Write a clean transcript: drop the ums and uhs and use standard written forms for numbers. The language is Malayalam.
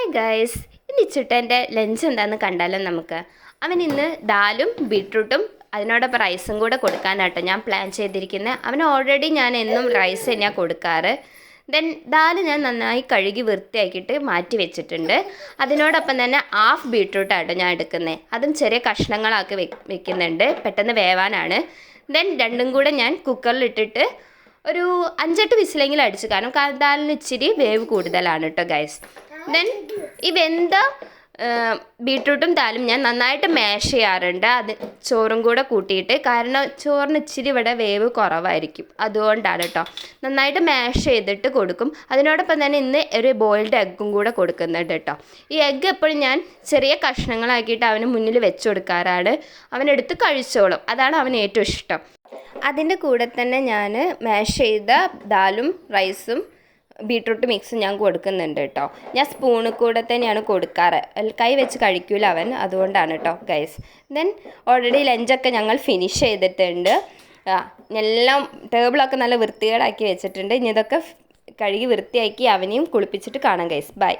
ഹായ് ഗൈസ്, ഇന്ന് ഇച്ചുട്ടൻ്റെ ലഞ്ച് എന്താണെന്ന് കണ്ടാലോ നമുക്ക്. അവൻ ഇന്ന് ദാലും ബീട്രൂട്ടും അതിനോടൊപ്പം റൈസും കൂടെ കൊടുക്കാനാട്ടോ ഞാൻ പ്ലാൻ ചെയ്തിരിക്കുന്നത്. അവന് ഓൾറെഡി ഞാൻ എന്നും റൈസ് തന്നെയാണ് കൊടുക്കാറ്. ദെൻ ദാല് ഞാൻ നന്നായി കഴുകി വൃത്തിയാക്കിയിട്ട് മാറ്റി വെച്ചിട്ടുണ്ട്. അതിനോടൊപ്പം തന്നെ ഹാഫ് ബീട്രൂട്ടാട്ടോ ഞാൻ എടുക്കുന്നത്. അതും ചെറിയ കഷ്ണങ്ങളാക്കി വെക്കുന്നുണ്ട്, പെട്ടെന്ന് വേവാനാണ്. ദെൻ രണ്ടും കൂടെ ഞാൻ കുക്കറിലിട്ടിട്ട് ഒരു 5-8 വിസിലെങ്കിലും അടിച്ചു, കാരണം ദാലിന് ഇച്ചിരി വേവ് കൂടുതലാണ് കേട്ടോ ഗൈസ്. ദെൻ ഈ വെന്ത ബീട്രൂട്ടും ദാലും ഞാൻ നന്നായിട്ട് മാഷ് ചെയ്യാറുണ്ട്, അത് ചോറും കൂടെ കൂട്ടിയിട്ട്. കാരണം ചോറിന് ഇച്ചിരി ഇവിടെ വേവ് കുറവായിരിക്കും, അതുകൊണ്ടാണ് കേട്ടോ. നന്നായിട്ട് മാഷ് ചെയ്തിട്ട് കൊടുക്കും. അതിനോടൊപ്പം തന്നെ ഇന്ന് ഒരു ബോയിൽഡ് എഗ്ഗും കൂടെ കൊടുക്കുന്നുണ്ട് കേട്ടോ. ഈ എഗ്ഗ് എപ്പോഴും ഞാൻ ചെറിയ കഷ്ണങ്ങളാക്കിയിട്ട് അവന് മുന്നിൽ വെച്ച് കൊടുക്കാറാണ്. അവനെടുത്ത് കഴിച്ചോളും, അതാണ് അവന് ഏറ്റവും ഇഷ്ടം. അതിൻ്റെ കൂടെ തന്നെ ഞാൻ മാഷ് ചെയ്ത ദാലും റൈസും ബീട്രൂട്ട് മിക്സും ഞാൻ കൊടുക്കുന്നുണ്ട് കേട്ടോ. ഞാൻ സ്പൂണിൽ കൂടെ തന്നെയാണ് കൊടുക്കാറ്, കൈ വെച്ച് കഴിക്കൂല അവൻ, അതുകൊണ്ടാണ് കേട്ടോ ഗൈസ്. ദെൻ ഓൾറെഡി ലഞ്ചൊക്കെ ഞങ്ങൾ ഫിനിഷ് ചെയ്തിട്ടുണ്ട്. എല്ലാം ടേബിളൊക്കെ നല്ല വൃത്തികേടാക്കി വെച്ചിട്ടുണ്ട്. ഇനി ഇതൊക്കെ കഴുകി വൃത്തിയാക്കി അവനെയും കുളിപ്പിച്ചിട്ട് കാണാം ഗൈസ്. ബൈ.